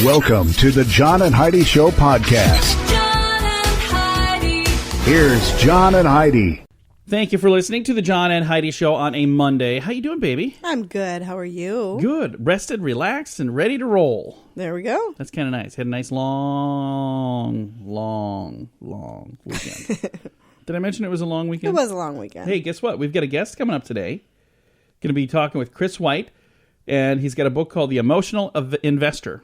Welcome to the John and Heidi Show podcast. John and Heidi. Here's John and Heidi. Thank you for listening to the John and Heidi Show on a Monday. How you doing, baby? I'm good. How are you? Good. Rested, relaxed, and ready to roll. There we go. That's kind of nice. Had a nice long weekend. Did I mention it was a long It weekend? was a long weekend. Hey, guess what? We've got a guest coming up today. Going to be talking with Chris White, and he's got a book called The Emotional Investor.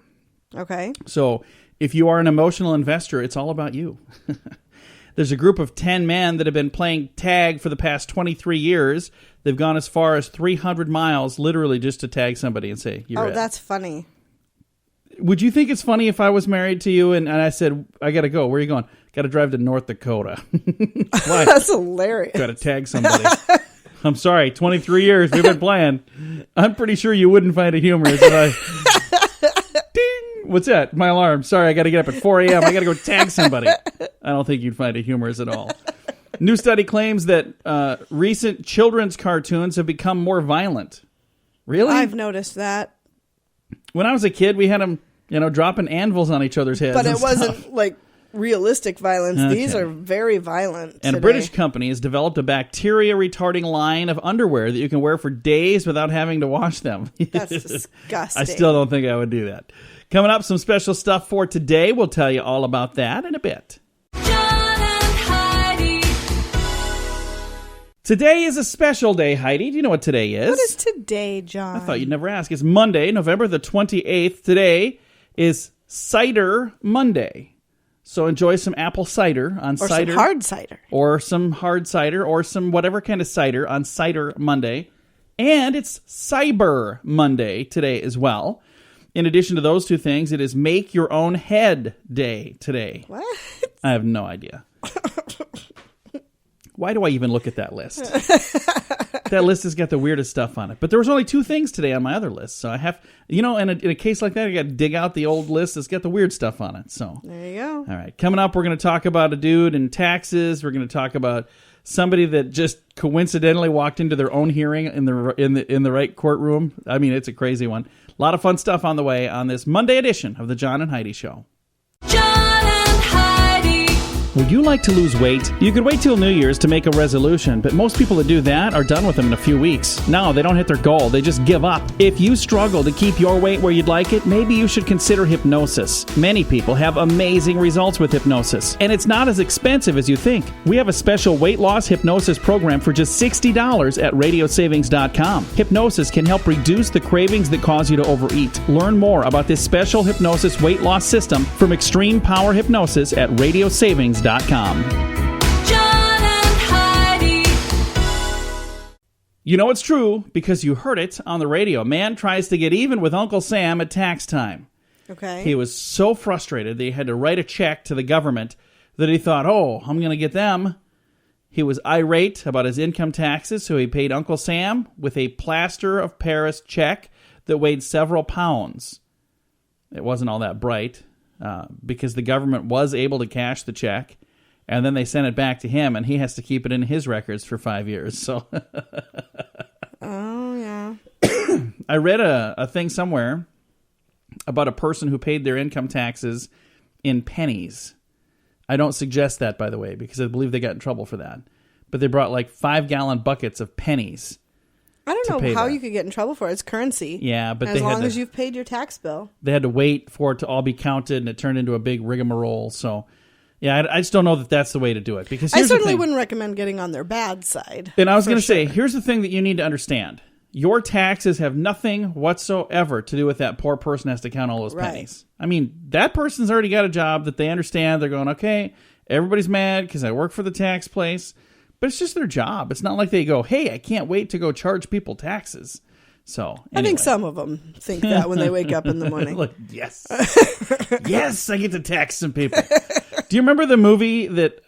Okay. So if you are an emotional investor, it's all about you. There's a group of 10 men that have been playing tag for the past 23 years. They've gone as far as 300 miles, literally just to tag somebody and say, you're it. That's funny. Would you think it's funny if I was married to you and I said, I got to go. Where are you going? Got to drive to North Dakota. Why? That's hilarious. Got to tag somebody. I'm sorry, 23 years we've been playing. I'm pretty sure you wouldn't find it humorous if I... Ding! What's that? My alarm. Sorry, I got to get up at 4 a.m. I got to go tag somebody. I don't think you'd find it humorous at all. New study claims that recent children's cartoons have become more violent. Really? I've noticed that. When I was a kid, we had them, dropping anvils on each other's heads. But and it wasn't stuff. like realistic violence. Okay. These are very violent And today. a British company has developed a bacteria-retarding line of underwear that you can wear for days without having to wash them. That's disgusting. I still don't think I would do that. Coming up, some special stuff for today. We'll tell you all about that in a bit. John and Heidi. Today is a special day, Heidi. Do you know what today is? What is today, John? I thought you'd never ask. It's Monday, November the 28th. Today is Cider Monday. So enjoy some apple cider on Or cider. some hard cider. Or some hard cider, or some whatever kind of cider on Cider Monday. And it's Cyber Monday today as well. In addition to those two things, it is Make Your Own Head Day today. What? I have no idea. Why do I even look at that list? That list has got the weirdest stuff on it. But there was only two things today on my other list. So I have, in a case like that, I got to dig out the old list that's got the weird stuff on it. So There you go. all right. Coming up, we're going to talk about a dude in taxes. We're going to talk about somebody that just coincidentally walked into their own hearing in the right courtroom. I mean, it's a crazy one. A lot of fun stuff on the way on this Monday edition of the John and Heidi Show. John and Heidi. Would you like to lose weight? You could wait till New Year's to make a resolution, but most people that do that are done with them in a few weeks. No, they don't hit their goal. They just give up. If you struggle to keep your weight where you'd like it, maybe you should consider hypnosis. Many people have amazing results with hypnosis, and it's not as expensive as you think. We have a special weight loss hypnosis program for just $60 at radiosavings.com. Hypnosis can help reduce the cravings that cause you to overeat. Learn more about this special hypnosis weight loss system from Extreme Power Hypnosis at radiosavings.com. John and Heidi. You know it's true because you heard it on the radio. A man tries to get even with Uncle Sam at tax time. Okay. He was so frustrated that he had to write a check to the government that he thought, I'm going to get them. He was irate about his income taxes, so he paid Uncle Sam with a plaster of Paris check that weighed several pounds. It wasn't all that bright because the government was able to cash the check, and then they sent it back to him, and he has to keep it in his records for 5 years. So, Oh, yeah. I read a thing somewhere about a person who paid their income taxes in pennies. I don't suggest that, by the way, because I believe they got in trouble for that. But they brought like 5-gallon buckets of pennies. I don't pay know how that. you could get in trouble for it. It's currency. Yeah, but as they had long to, as you've paid your tax bill. they had to wait for it to all be counted, and it turned into a big rigmarole. So, yeah, I just don't know that that's the way to do it. Because I here's the certainly thing. wouldn't recommend getting on their bad side. And I was for going to say, sure. here's the thing that you need to understand. Your taxes have nothing whatsoever to do with that poor person has to count all those Right. pennies. I mean, that person's already got a job that they understand. They're going, okay, everybody's mad because I work for the tax place. But it's just their job. It's not like they go, hey, I can't wait to go charge people taxes. So, anyway. I think some of them think that when they wake up in the morning. Like, yes. Yes, I get to tax some people. Do you remember the movie that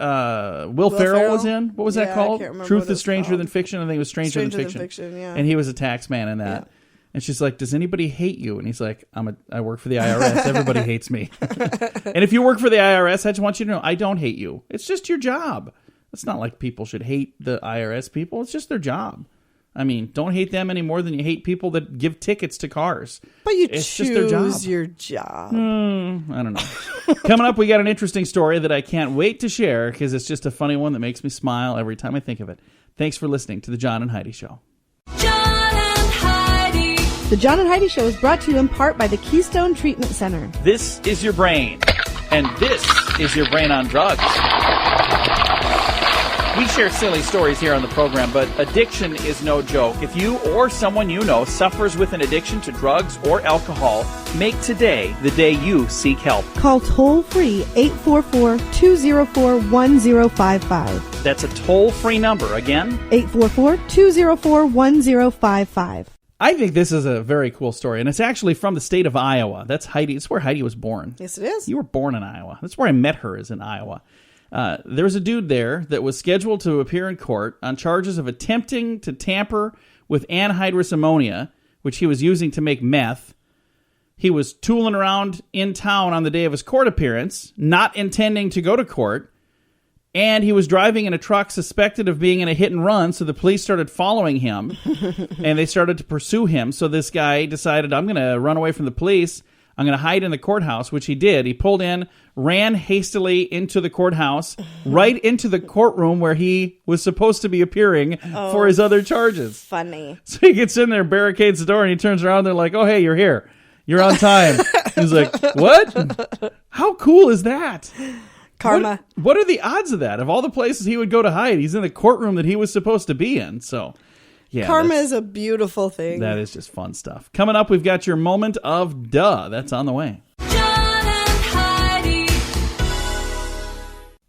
Will Ferrell was in? What was that Yeah, I called? can't remember Truth what is it's Stranger called. Than Fiction. I think it was Stranger Than Stranger Than Fiction. Fiction, yeah. And he was a tax man in that. Yeah. And she's like, does anybody hate you? And he's like, I work for the IRS. Everybody hates me. And if you work for the IRS, I just want you to know, I don't hate you. It's just your job. It's not like people should hate the IRS people. It's just their job. I mean, don't hate them any more than you hate people that give tickets to cars. But you It's choose just their job. your job. I don't know. Coming up, we got an interesting story that I can't wait to share because it's just a funny one that makes me smile every time I think of it. Thanks for listening to The John and Heidi Show. John and Heidi. The John and Heidi Show is brought to you in part by the Keystone Treatment Center. This is your brain, and this is your brain on drugs. We share silly stories here on the program, but addiction is no joke. If you or someone you know suffers with an addiction to drugs or alcohol, make today the day you seek help. Call toll-free 844-204-1055. That's a toll-free number. Again, 844-204-1055. I think this is a very cool story, and it's actually from the state of Iowa. That's Heidi. It's where Heidi was born. Yes, it is. You were born in Iowa. That's where I met her, is in Iowa. There was a dude there that was scheduled to appear in court on charges of attempting to tamper with anhydrous ammonia, which he was using to make meth. He was tooling around in town on the day of his court appearance, not intending to go to court, and he was driving in a truck suspected of being in a hit and run, so the police started following him, and they started to pursue him. So this guy decided, I'm going to run away from the police. I'm going to hide in the courthouse, which he did. He pulled in, ran hastily into the courthouse, right into the courtroom where he was supposed to be appearing for his other charges. Funny. So he gets in there, barricades the door, and he turns around. They're like, oh, hey, you're here. You're on time. He's like, what? How cool is that? Karma. What are the odds of that? Of all the places he would go to hide, he's in the courtroom that he was supposed to be in. So, yeah. Karma is a beautiful thing. That is just fun stuff. Coming up, we've got your moment of duh. That's on the way. John and Heidi.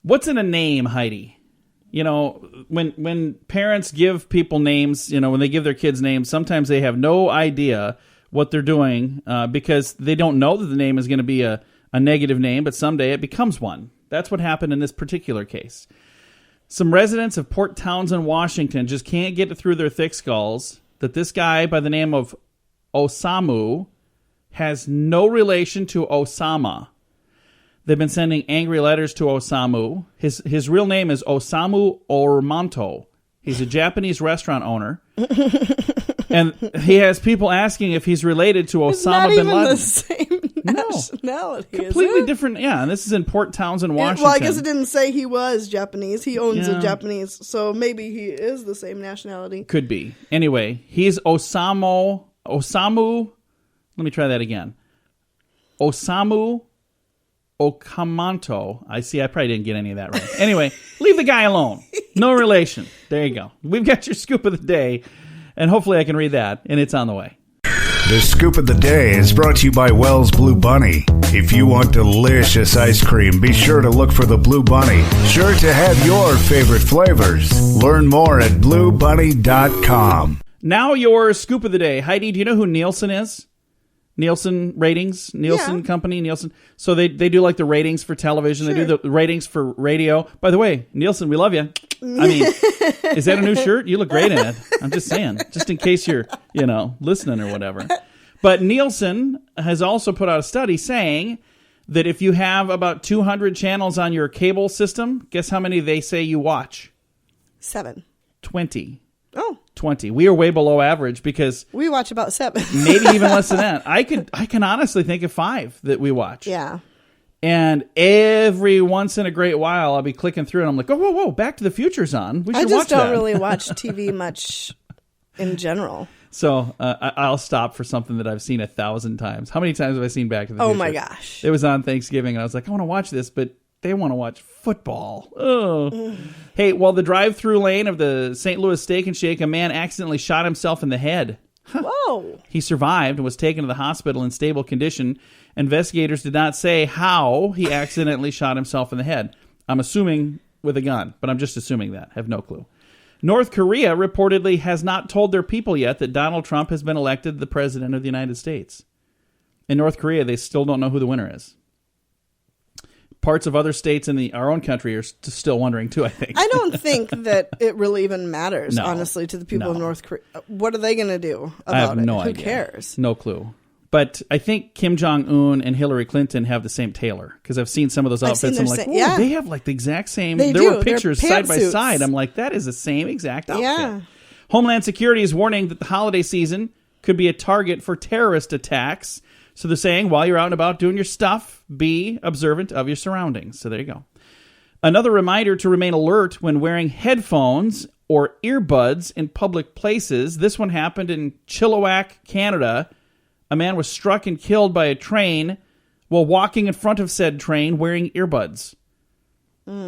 What's in a name, Heidi? You know, when parents give people names, you know, when they give their kids names, sometimes they have no idea what they're doing because they don't know that the name is going to be a negative name, but someday it becomes one. That's what happened in this particular case. Some residents of Port Townsend, Washington just can't get it through their thick skulls that this guy by the name of Osamu has no relation to Osama. They've been sending angry letters to Osamu. His real name is Osamu Ormanto. He's a Japanese restaurant owner. And he has people asking if he's related to It's Osama not bin even Laden. the same nationality. Completely is it? different. Yeah, and this is in Port Townsend, Washington. Well, I guess it didn't say he was Japanese. He owns Yeah. a Japanese, so maybe he is the same nationality. Could be. Anyway, he's Osamu. Let me try that again. Osamu Okamanto. I probably didn't get any of that right. Anyway, leave the guy alone. No relation. There you go. We've got your scoop of the day, and hopefully I can read that, and it's on the way. The Scoop of the Day is brought to you by Wells Blue Bunny. If you want delicious ice cream, be sure to look for the Blue Bunny. Sure to have your favorite flavors. Learn more at bluebunny.com. Now your scoop of the day. Heidi, do you know who Nielsen is? Nielsen ratings, Nielsen Yeah. company, Nielsen. So they do like the ratings for television. They do Sure. the ratings for radio. By the way, Nielsen, we love you. I mean, is that a new shirt? You look great in it. I'm just saying, just in case you're, listening or whatever. But Nielsen has also put out a study saying that if you have about 200 channels on your cable system, guess how many they say you watch? 7. 20. Oh, 20. We are way below average because we watch about 7. maybe even less than that. I can honestly think of 5 that we watch. Yeah. And every once in a great while, I'll be clicking through and I'm like, oh, whoa, Back to the Future's on. We should I watch just don't that. really watch TV much in general. So I'll stop for something that I've seen 1,000 times. How many times have I seen Back to the Future? Oh my gosh. It was on Thanksgiving and I was like, I want to watch this, but they want to watch football. Oh. Hey, while the drive-through lane of the St. Louis Steak and Shake, a man accidentally shot himself in the head. Whoa. He survived and was taken to the hospital in stable condition. Investigators did not say how he accidentally shot himself in the head. I'm assuming with a gun, but I'm just assuming that. Have no clue. North Korea reportedly has not told their people yet that Donald Trump has been elected the president of the United States. In North Korea, they still don't know who the winner is. Parts of other states in our own country are still wondering too, I think. I don't think that it really even matters, No. honestly, to the people No. of North Korea. What are they going to do about I have it? no Who idea. cares? No clue. But I think Kim Jong-un and Hillary Clinton have the same tailor because I've seen some of those I've seen outfits. I'm their like, sa- "Whoa, yeah. they have like the exact same. They there do. were They're pictures side by pantsuits. side. I'm like, that is the same exact outfit. Yeah. Homeland Security is warning that the holiday season could be a target for terrorist attacks. So they're saying while you're out and about doing your stuff, be observant of your surroundings. So there you go. Another reminder to remain alert when wearing headphones or earbuds in public places. This one happened in Chilliwack, Canada. A man was struck and killed by a train while walking in front of said train wearing earbuds.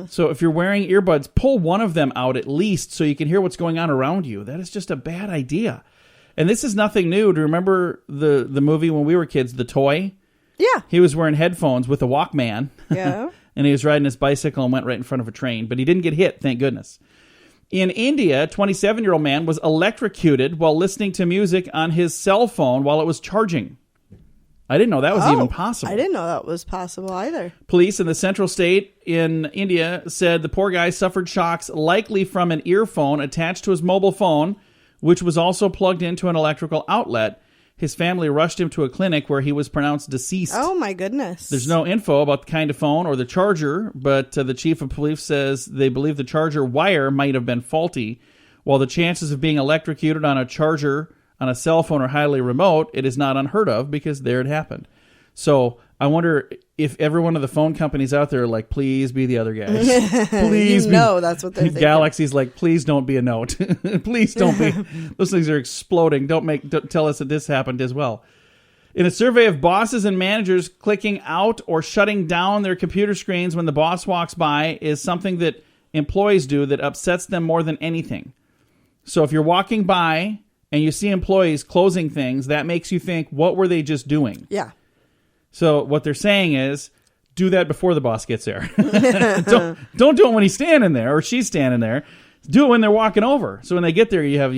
So if you're wearing earbuds, pull one of them out at least so you can hear what's going on around you. That is just a bad idea. And this is nothing new. Do you remember the movie when we were kids, The Toy? Yeah. He was wearing headphones with a Walkman. Yeah. And he was riding his bicycle and went right in front of a train. But he didn't get hit, thank goodness. In India, a 27-year-old man was electrocuted while listening to music on his cell phone while it was charging. I didn't know that was even possible. I didn't know that was possible either. Police in the central state in India said the poor guy suffered shocks likely from an earphone attached to his mobile phone, which was also plugged into an electrical outlet. His family rushed him to a clinic where he was pronounced deceased. Oh, my goodness. There's no info about the kind of phone or the charger, but the chief of police says they believe the charger wire might have been faulty. While the chances of being electrocuted on a charger on a cell phone are highly remote, it is not unheard of because there it happened. So I wonder if every one of the phone companies out there are like, please be the other guys. Please be. That's what they're thinking. Galaxy's like, please don't be a note. Please don't be. Those things are exploding. Don't tell us that this happened as well. In a survey of bosses and managers, clicking out or shutting down their computer screens when the boss walks by is something that employees do that upsets them more than anything. So if you're walking by and you see employees closing things, that makes you think, what were they just doing? Yeah. So what they're saying is, do that before the boss gets there. Don't do it when he's standing there or she's standing there. Do it when they're walking over. So when they get there, you have,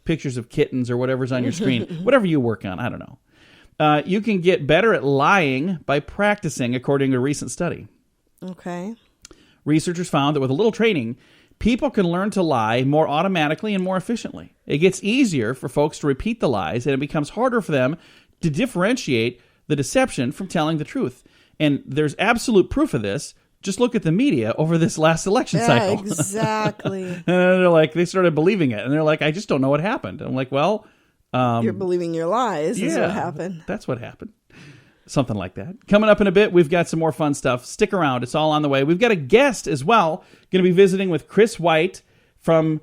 pictures of kittens or whatever's on your screen. Whatever you work on, I don't know. You can get better at lying by practicing, according to a recent study. Okay. Researchers found that with a little training, people can learn to lie more automatically and more efficiently. It gets easier for folks to repeat the lies, and it becomes harder for them to differentiate the deception from telling the truth. And there's absolute proof of this. Just look at the media over this last election cycle. Exactly. And they're like, they started believing it. And they're like, I just don't know what happened. I'm like, well... you're believing your lies is what happened. That's what happened. Something like that. Coming up in a bit, we've got some more fun stuff. Stick around. It's all on the way. We've got a guest as well. Going to be visiting with Chris White from...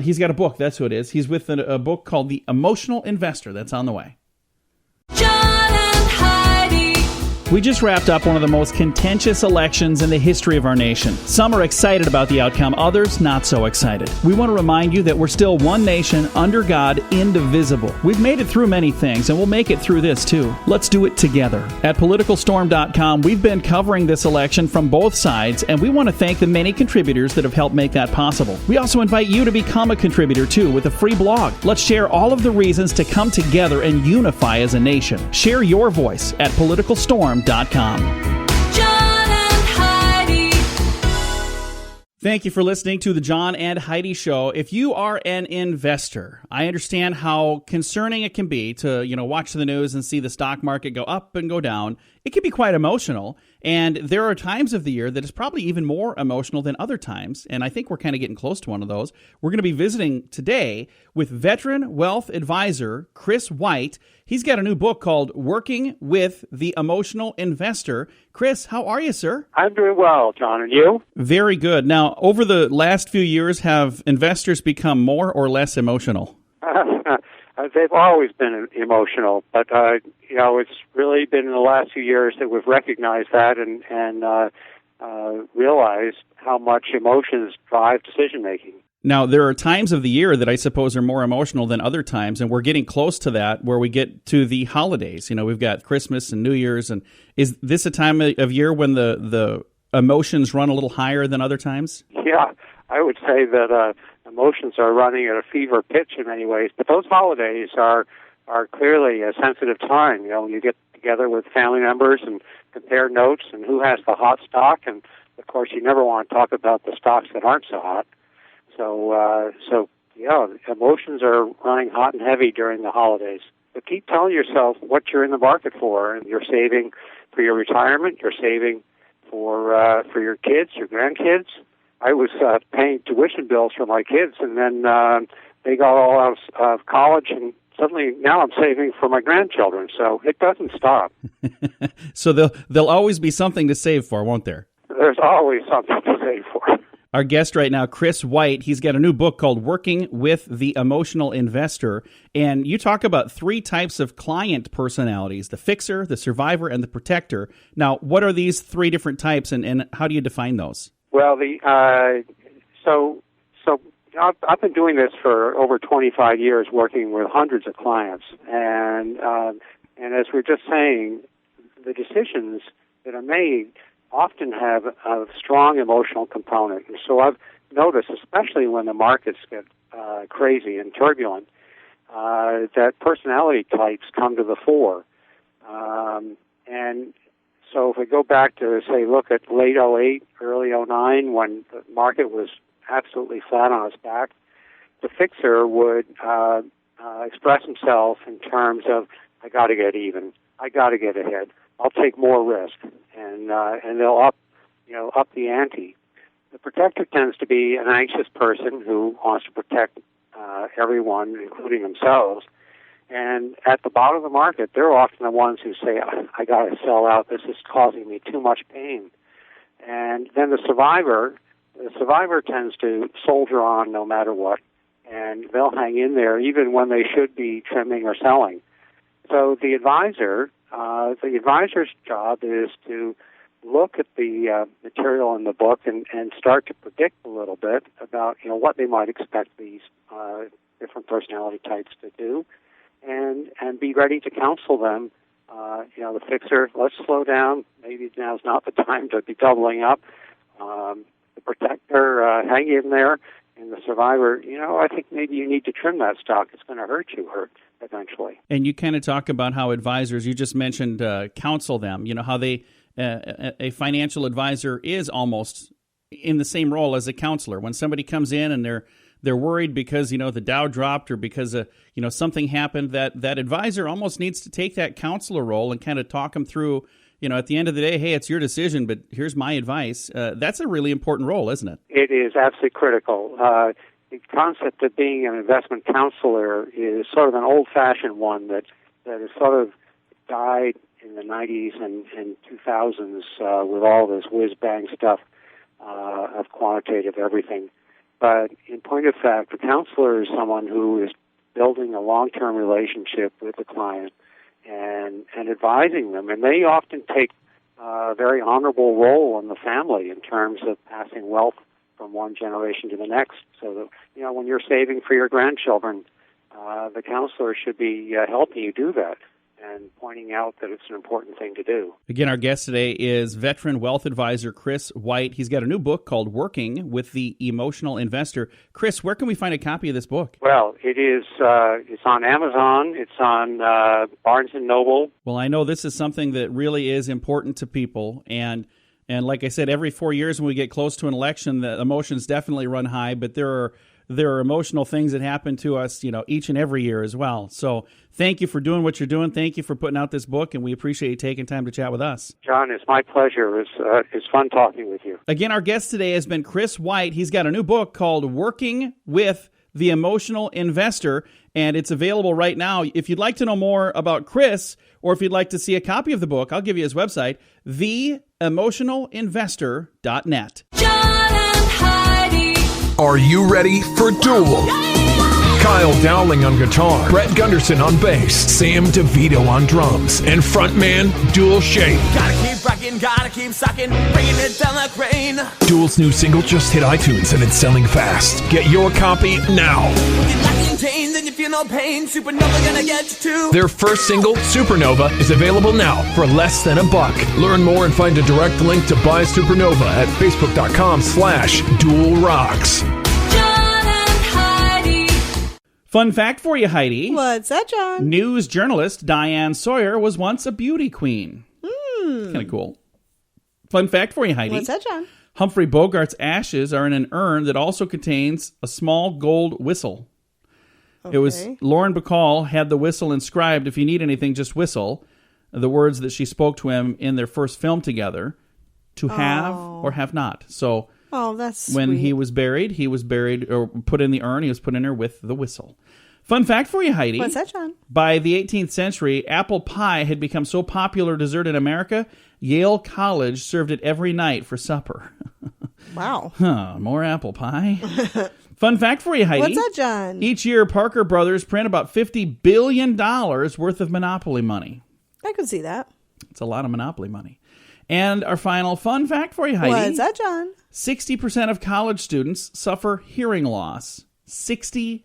he's got a book. That's who it is. He's with a book called The Emotional Investor. That's on the way. John and Heidi. We just wrapped up one of the most contentious elections in the history of our nation. Some are excited about the outcome, others not so excited. We want to remind you that we're still one nation, under God, indivisible. We've made it through many things, and we'll make it through this too. Let's do it together. At PoliticalStorm.com, we've been covering this election from both sides, and we want to thank the many contributors that have helped make that possible. We also invite you to become a contributor too with a free blog. Let's share all of the reasons to come together and unify as a nation. Share your voice at PoliticalStorm.com. John and Heidi. Thank you for listening to the John and Heidi Show. If you are an investor, I understand how concerning it can be to, watch the news and see the stock market go up and go down. It can be quite emotional, and there are times of the year that is probably even more emotional than other times, and I think we're kind of getting close to one of those. We're going to be visiting today with veteran wealth advisor Chris White. He's got a new book called Working with the Emotional Investor. Chris, how are you, sir? I'm doing well, John, and you? Very good. Now, over the last few years, have investors become more or less emotional? They've always been emotional, but it's really been in the last few years that we've recognized that and realized how much emotions drive decision making. Now, there are times of the year that I suppose are more emotional than other times, and we're getting close to that where we get to the holidays. We've got Christmas and New Year's, and is this a time of year when the emotions run a little higher than other times? Yeah, I would say that emotions are running at a fever pitch in many ways, but those holidays are clearly a sensitive time. You get together with family members and compare notes and who has the hot stock, and of course you never want to talk about the stocks that aren't so hot. So emotions are running hot and heavy during the holidays. But keep telling yourself what you're in the market for, and you're saving for your retirement, you're saving for your kids, your grandkids. I was paying tuition bills for my kids, and then they got all out of college, and suddenly now I'm saving for my grandchildren. So it doesn't stop. So there'll always be something to save for, won't there? There's always something to save for. Our guest right now, Chris White, he's got a new book called Working with the Emotional Investor. And you talk about 3 types of client personalities, the fixer, the survivor, and the protector. Now, what are these 3 different types, and how do you define those? Well, so I've been doing this for over 25 years, working with hundreds of clients. And as we're just saying, the decisions that are made often have a strong emotional component. And so I've noticed, especially when the markets get crazy and turbulent, that personality types come to the fore. And so if we go back to, say, look at late 08, early 09, when the market was absolutely flat on its back, the fixer would express himself in terms of, I got to get even, I got to get ahead, I'll take more risk, and they'll up the ante. The protector tends to be an anxious person who wants to protect everyone, including themselves. And at the bottom of the market, they're often the ones who say, I got to sell out, this is causing me too much pain. And then the survivor tends to soldier on no matter what, and they'll hang in there even when they should be trimming or selling. So the advisor's job is to look at the material in the book and start to predict a little bit about what they might expect these different personality types to do, and be ready to counsel them. The fixer, let's slow down. Maybe now's not the time to be doubling up. The protector, hang in there. And the survivor, I think maybe you need to trim that stock. It's going to hurt you eventually. And you kind of talk about how advisors, you just mentioned counsel them, how they, a financial advisor is almost in the same role as a counselor. When somebody comes in and they're worried because, the Dow dropped or because, something happened, that advisor almost needs to take that counselor role and kind of talk them through, at the end of the day, hey, it's your decision, but here's my advice. That's a really important role, isn't it? It is absolutely critical. The concept of being an investment counselor is sort of an old-fashioned one that has sort of died in the 90s and 2000s with all this whiz-bang stuff of quantitative everything. But in point of fact, the counselor is someone who is building a long-term relationship with the client and advising them. And they often take a very honorable role in the family in terms of passing wealth from one generation to the next. So that, when you're saving for your grandchildren, the counselor should be helping you do that and pointing out that it's an important thing to do. Again, our guest today is veteran wealth advisor Chris White. He's got a new book called Working with the Emotional Investor. Chris, where can we find a copy of this book? Well, it's on Amazon. It's on Barnes & Noble. Well, I know this is something that really is important to people. And like I said, every 4 years when we get close to an election, the emotions definitely run high, but there are emotional things that happen to us, each and every year as well. So thank you for doing what you're doing. Thank you for putting out this book, and we appreciate you taking time to chat with us. John, it's my pleasure. It's fun talking with you. Again, our guest today has been Chris White. He's got a new book called Working with the Emotional Investor, and it's available right now. If you'd like to know more about Chris, or if you'd like to see a copy of the book, I'll give you his website, theemotionalinvestor.net. John and Heidi. Are you ready for Duel? Kyle Dowling on guitar, Brett Gunderson on bass, Sam DeVito on drums, and frontman Duel Shape. Gotta keep rocking, gotta keep sucking, bringing it down like rain. Duel's new single just hit iTunes and it's selling fast. Get your copy now. You're lacking chains and you feel no pain. Supernova gonna get you too. Their first single, Supernova, is available now for less than $1. Learn more and find a direct link to buy Supernova at facebook.com/DuelRocks. Fun fact for you, Heidi. What's that, John? News journalist Diane Sawyer was once a beauty queen. Kind of cool. Fun fact for you, Heidi. What's that, John? Humphrey Bogart's ashes are in an urn that also contains a small gold whistle. Okay. It was Lauren Bacall had the whistle inscribed, "If you need anything, just whistle." The words that she spoke to him in their first film together, to have or have not. So Oh, that's when sweet. he was buried or put in the urn. He was put in there with the whistle. Fun fact for you, Heidi. What's that, John? By the 18th century, apple pie had become so popular dessert in America, Yale College served it every night for supper. Wow. More apple pie. Fun fact for you, Heidi. What's that, John? Each year, Parker Brothers print about $50 billion worth of Monopoly money. I could see that. It's a lot of Monopoly money. And our final fun fact for you, Heidi. What's that, John? 60% of college students suffer hearing loss. 60%.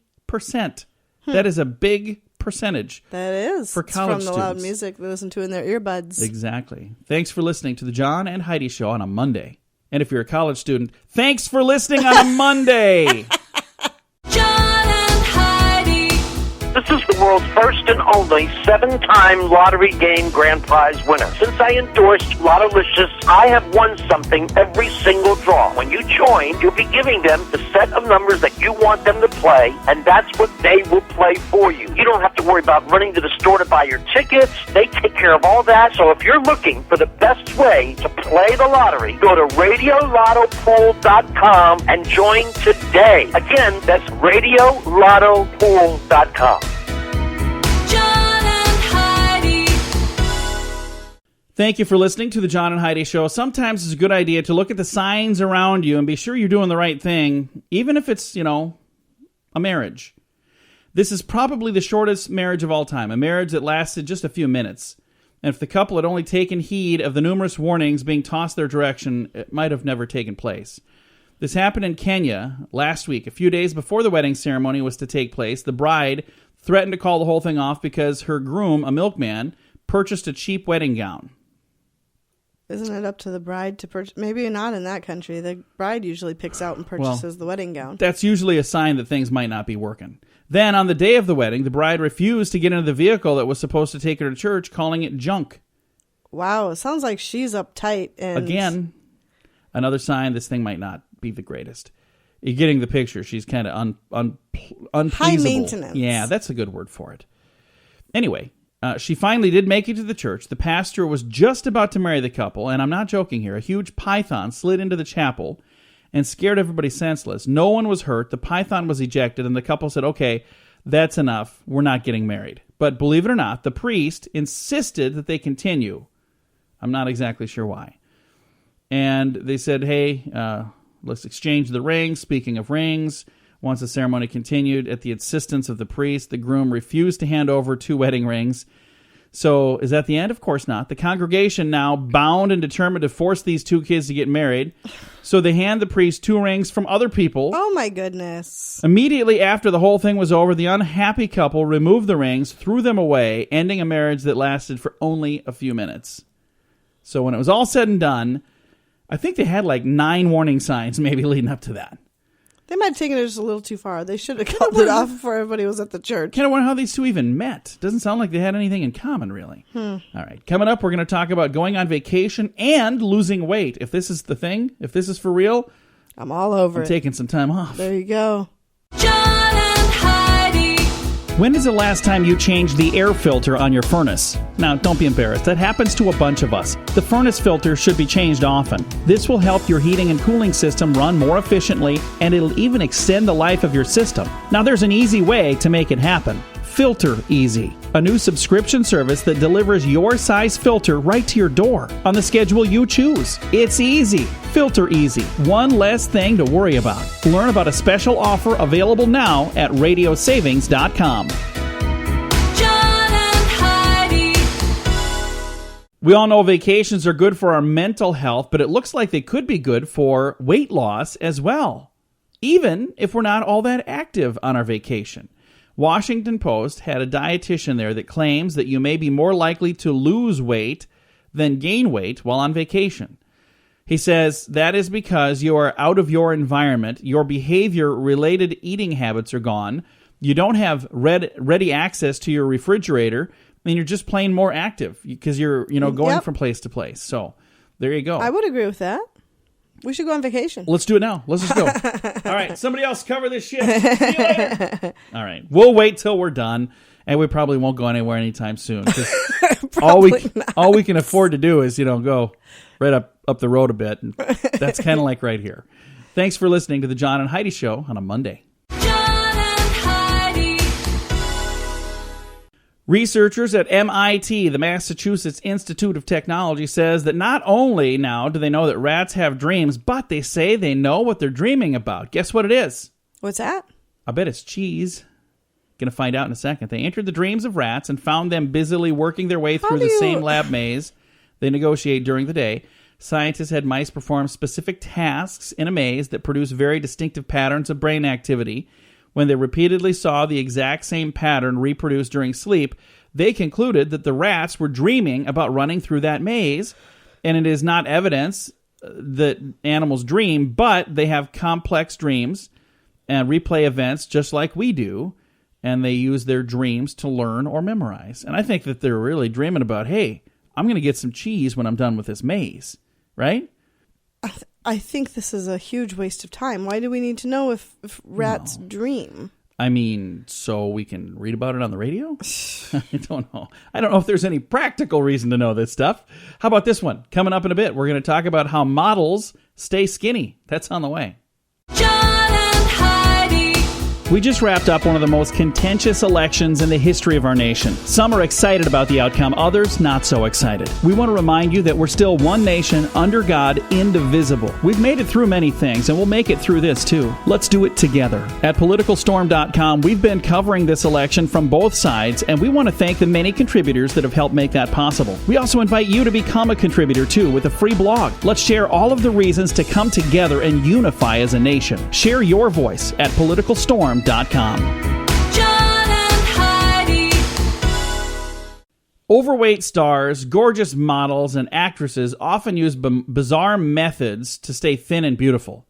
That is a big percentage. That is. For college it's from the loud students. music they listen to in their earbuds. Exactly. Thanks for listening to the John and Heidi Show on a Monday. And if you're a college student, thanks for listening on a Monday. John and Heidi. This is the world's first and only 7-time lottery game grand prize winner. Since I endorsed Lottolicious, I have won something every single draw. When you join, you'll be giving them the set of numbers that you want them to play, and that's what they will play for you. You don't have to worry about running to the store to buy your tickets. They take care of all that. So if you're looking for the best way to play the lottery, go to RadioLottoPool.com and join today. Again, that's RadioLottoPool.com. John and Heidi. Thank you for listening to the John and Heidi Show. Sometimes it's a good idea to look at the signs around you and be sure you're doing the right thing, even if it's, a marriage. This is probably the shortest marriage of all time, a marriage that lasted just a few minutes. And if the couple had only taken heed of the numerous warnings being tossed their direction, it might have never taken place. This happened in Kenya last week. A few days before the wedding ceremony was to take place, the bride threatened to call the whole thing off because her groom, a milkman, purchased a cheap wedding gown. Isn't it up to the bride to purchase? Maybe not in that country. The bride usually picks out and purchases the wedding gown. That's usually a sign that things might not be working. Then, on the day of the wedding, the bride refused to get into the vehicle that was supposed to take her to church, calling it junk. Wow, it sounds like she's uptight. And Again, another sign this thing might not be the greatest. You're getting the picture. She's kind of unpleasable. High maintenance. Yeah, that's a good word for it. Anyway, she finally did make it to the church. The pastor was just about to marry the couple, and I'm not joking here. A huge python slid into the chapel and scared everybody senseless. No one was hurt. The python was ejected, and the couple said, okay, that's enough. We're not getting married. But believe it or not, the priest insisted that they continue. I'm not exactly sure why. And they said, hey, let's exchange the rings. Speaking of rings, once the ceremony continued, at the insistence of the priest, the groom refused to hand over 2 wedding rings. So is that the end? Of course not. The congregation now bound and determined to force these 2 kids to get married. So they hand the priest 2 rings from other people. Oh, my goodness. Immediately after the whole thing was over, the unhappy couple removed the rings, threw them away, ending a marriage that lasted for only a few minutes. So when it was all said and done, I think they had like 9 warning signs maybe leading up to that. They might have taken it just a little too far. They should have called it off before everybody was at the church. Kind of wonder how these 2 even met. Doesn't sound like they had anything in common, really. All right. Coming up, we're going to talk about going on vacation and losing weight. If this is the thing, if this is for real, I'm all over it. taking some time off. There you go. John and Heidi. When is the last time you changed the air filter on your furnace? Now, don't be embarrassed. That happens to a bunch of us. The furnace filter should be changed often. This will help your heating and cooling system run more efficiently, and it'll even extend the life of your system. Now, there's an easy way to make it happen. Filter Easy, a new subscription service that delivers your size filter right to your door on the schedule you choose. It's easy. Filter Easy. One less thing to worry about. Learn about a special offer available now at radiosavings.com. John and Heidi. We all know vacations are good for our mental health, but it looks like they could be good for weight loss as well, even if we're not all that active on our vacation. Washington Post had a dietitian there that claims that you may be more likely to lose weight than gain weight while on vacation. He says that is because you are out of your environment, your behavior-related eating habits are gone, you don't have ready access to your refrigerator, and you're just plain more active because you're going from place to place. So there you go. I would agree with that. We should go on vacation. Let's do it now. Let's just go. All right. Somebody else cover this shit. See you later. All right. We'll wait till we're done, and we probably won't go anywhere anytime soon. all we can afford to do is, go right up the road a bit. And that's kind of like right here. Thanks for listening to the John and Heidi Show on a Monday. John and Heidi. Researchers at MIT, the Massachusetts Institute of Technology, says that not only now do they know that rats have dreams, but they say they know what they're dreaming about. Guess what it is? What's that? I bet it's cheese. Going to find out in a second. They entered the dreams of rats and found them busily working their way through the same lab maze they negotiate during the day. Scientists had mice perform specific tasks in a maze that produced very distinctive patterns of brain activity. When they repeatedly saw the exact same pattern reproduced during sleep, they concluded that the rats were dreaming about running through that maze, and it is not evidence that animals dream, but they have complex dreams and replay events just like we do, and they use their dreams to learn or memorize. And I think that they're really dreaming about, hey, I'm going to get some cheese when I'm done with this maze. Right? I think this is a huge waste of time. Why do we need to know if rats dream? I mean, so we can read about it on the radio? I don't know. I don't know if there's any practical reason to know this stuff. How about this one? Coming up in a bit, we're going to talk about how models stay skinny. That's on the way. John and Heidi. We just wrapped up one of the most contentious elections in the history of our nation. Some are excited about the outcome, others not so excited. We want to remind you that we're still one nation, under God, indivisible. We've made it through many things, and we'll make it through this too. Let's do it together. At PoliticalStorm.com, we've been covering this election from both sides, and we want to thank the many contributors that have helped make that possible. We also invite you to become a contributor too with a free blog. Let's share all of the reasons to come together and unify as a nation. Share your voice at PoliticalStorm.com. John and Heidi. Overweight stars, gorgeous models, and actresses often use bizarre methods to stay thin and beautiful.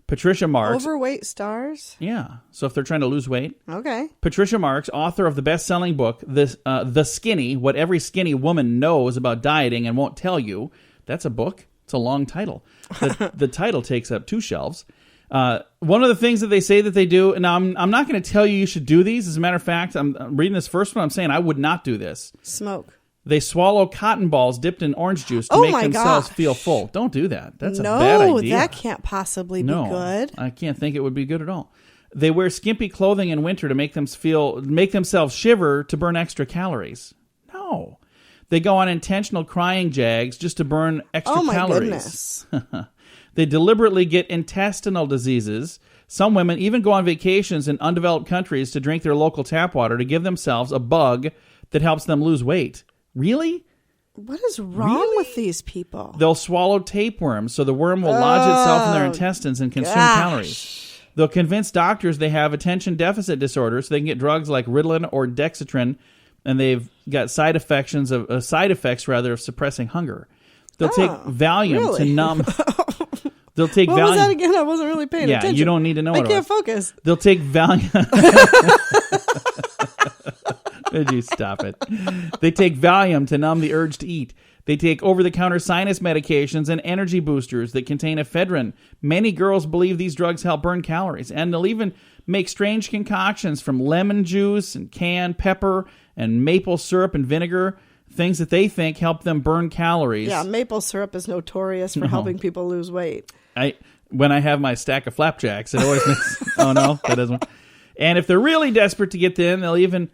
Patricia Marks. Overweight stars? Yeah. So if they're trying to lose weight. Okay. Patricia Marks, author of the best-selling book, The Skinny, What Every Skinny Woman Knows About Dieting and Won't Tell You. That's a book. It's a long title. The title takes up 2 shelves. One of the things that they say that they do, and I'm not going to tell you should do these. As a matter of fact, I'm reading this first one. I'm saying I would not do this. Smoke. They swallow cotton balls dipped in orange juice to make themselves feel full. Don't do that. That's a bad idea. No, that can't possibly be good. I can't think it would be good at all. They wear skimpy clothing in winter to make themselves shiver to burn extra calories. No. They go on intentional crying jags just to burn extra calories. Goodness. They deliberately get intestinal diseases. Some women even go on vacations in undeveloped countries to drink their local tap water to give themselves a bug that helps them lose weight. Really? What is wrong with these people? They'll swallow tapeworms so the worm will lodge itself in their intestines and consume calories. They'll convince doctors they have attention deficit disorder so they can get drugs like Ritalin or Dexatrin, and they've got side effects of suppressing hunger. They'll take Valium to numb. They'll take what Valium. was that again? I wasn't really paying attention. Yeah, you don't need to know it. I can't focus. They'll take Valium. Did you stop it? They take Valium to numb the urge to eat. They take over-the-counter sinus medications and energy boosters that contain ephedrine. Many girls believe these drugs help burn calories, and they'll even make strange concoctions from lemon juice and canned pepper and maple syrup and vinegar, things that they think help them burn calories. Yeah, maple syrup is notorious for helping people lose weight. When I have my stack of flapjacks, it always makes... Oh, no, that doesn't... And if they're really desperate to get thin, they'll even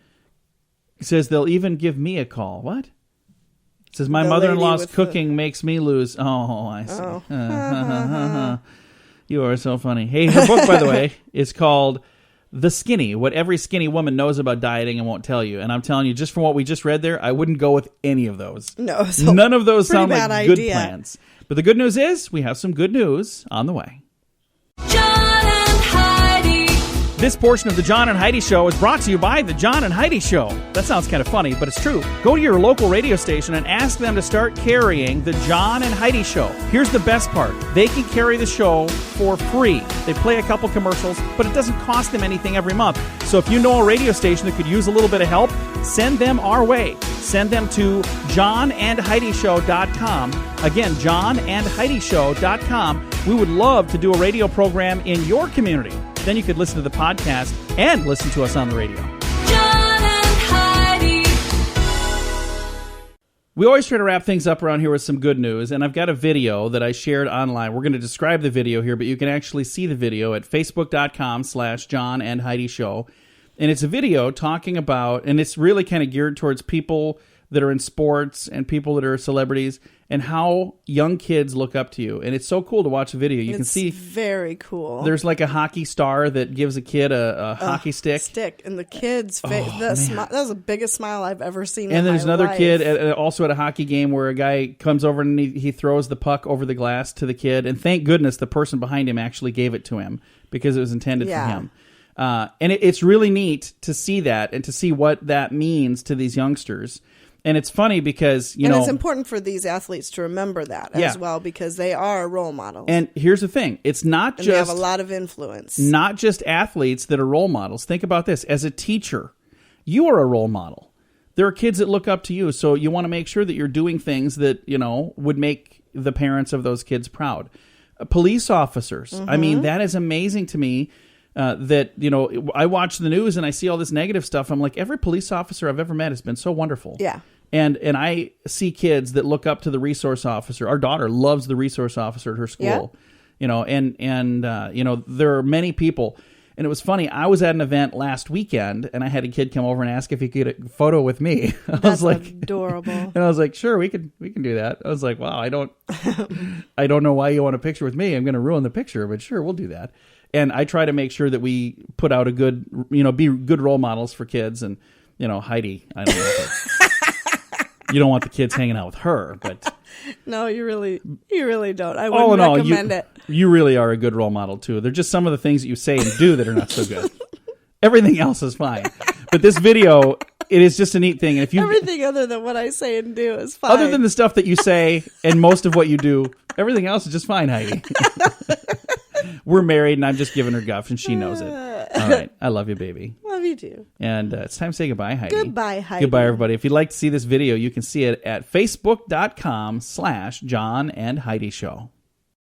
give me a call. What? It says, my mother-in-law's cooking makes me lose... Oh, I see. Oh. You are so funny. Hey, her book, by the way, is called The Skinny, What Every Skinny Woman Knows About Dieting and Won't Tell You. And I'm telling you, just from what we just read there, I wouldn't go with any of those. No. None of those sound like idea. Good plans. But the good news is, we have some good news on the way. John and Heidi. This portion of the John and Heidi Show is brought to you by the John and Heidi Show. That sounds kind of funny, but it's true. Go to your local radio station and ask them to start carrying the John and Heidi Show. Here's the best part. They can carry the show for free. They play a couple commercials, but it doesn't cost them anything every month. So if you know a radio station that could use a little bit of help, send them our way. Send them to johnandheidishow.com. Again, johnandheidishow.com. We would love to do a radio program in your community. Then you could listen to the podcast and listen to us on the radio. John and Heidi. We always try to wrap things up around here with some good news, and I've got a video that I shared online. We're going to describe the video here, but you can actually see the video at facebook.com/John and Heidi Show. And it's a video talking about, and it's really kind of geared towards people that are in sports and people that are celebrities and how young kids look up to you. And it's so cool to watch the video. You can see very cool. There's like a hockey star that gives a kid a hockey stick. And the kid's face, that was the biggest smile I've ever seen and in there's my another life. kid also at a hockey game where a guy comes over and he throws the puck over the glass to the kid. And thank goodness the person behind him actually gave it to him because it was intended for him. And it's really neat to see that and to see what that means to these youngsters. And it's funny because, you know... it's important for these athletes to remember that as well because they are role models. And here's the thing. It's not just... they have a lot of influence. Not just athletes that are role models. Think about this. As a teacher, you are a role model. There are kids that look up to you, so you want to make sure that you're doing things that, you know, would make the parents of those kids proud. Police officers. I mean, that is amazing to me. That, you know, I watch the news and I see all this negative stuff. I'm like, every police officer I've ever met has been so wonderful. Yeah. And I see kids that look up to the resource officer. Our daughter loves the resource officer at her school. You know, and you know, there are many people. And it was funny. I was at an event last weekend and I had a kid come over and ask if he could get a photo with me. That's was like, adorable. And I was like, sure, we can do that. I was like, wow, I don't know why you want a picture with me. I'm going to ruin the picture, but sure, we'll do that. And I try to make sure that we put out a good, you know, be good role models for kids. And, you know, Heidi, I don't know. You don't want the kids hanging out with her, but... No, you really don't. I wouldn't recommend it. You really are a good role model, too. They're just some of the things that you say and do that are not so good. Everything else is fine. But this video, it is just a neat thing. And if you everything other than what I say and do is fine. Other than the stuff that you say and most of what you do, everything else is just fine, Heidi. We're married, and I'm just giving her guff, and she knows it. All right. I love you, baby. Love you, too. And it's time to say goodbye, Heidi. Goodbye, Heidi. Goodbye, everybody. If you'd like to see this video, you can see it at facebook.com/John and Heidi Show.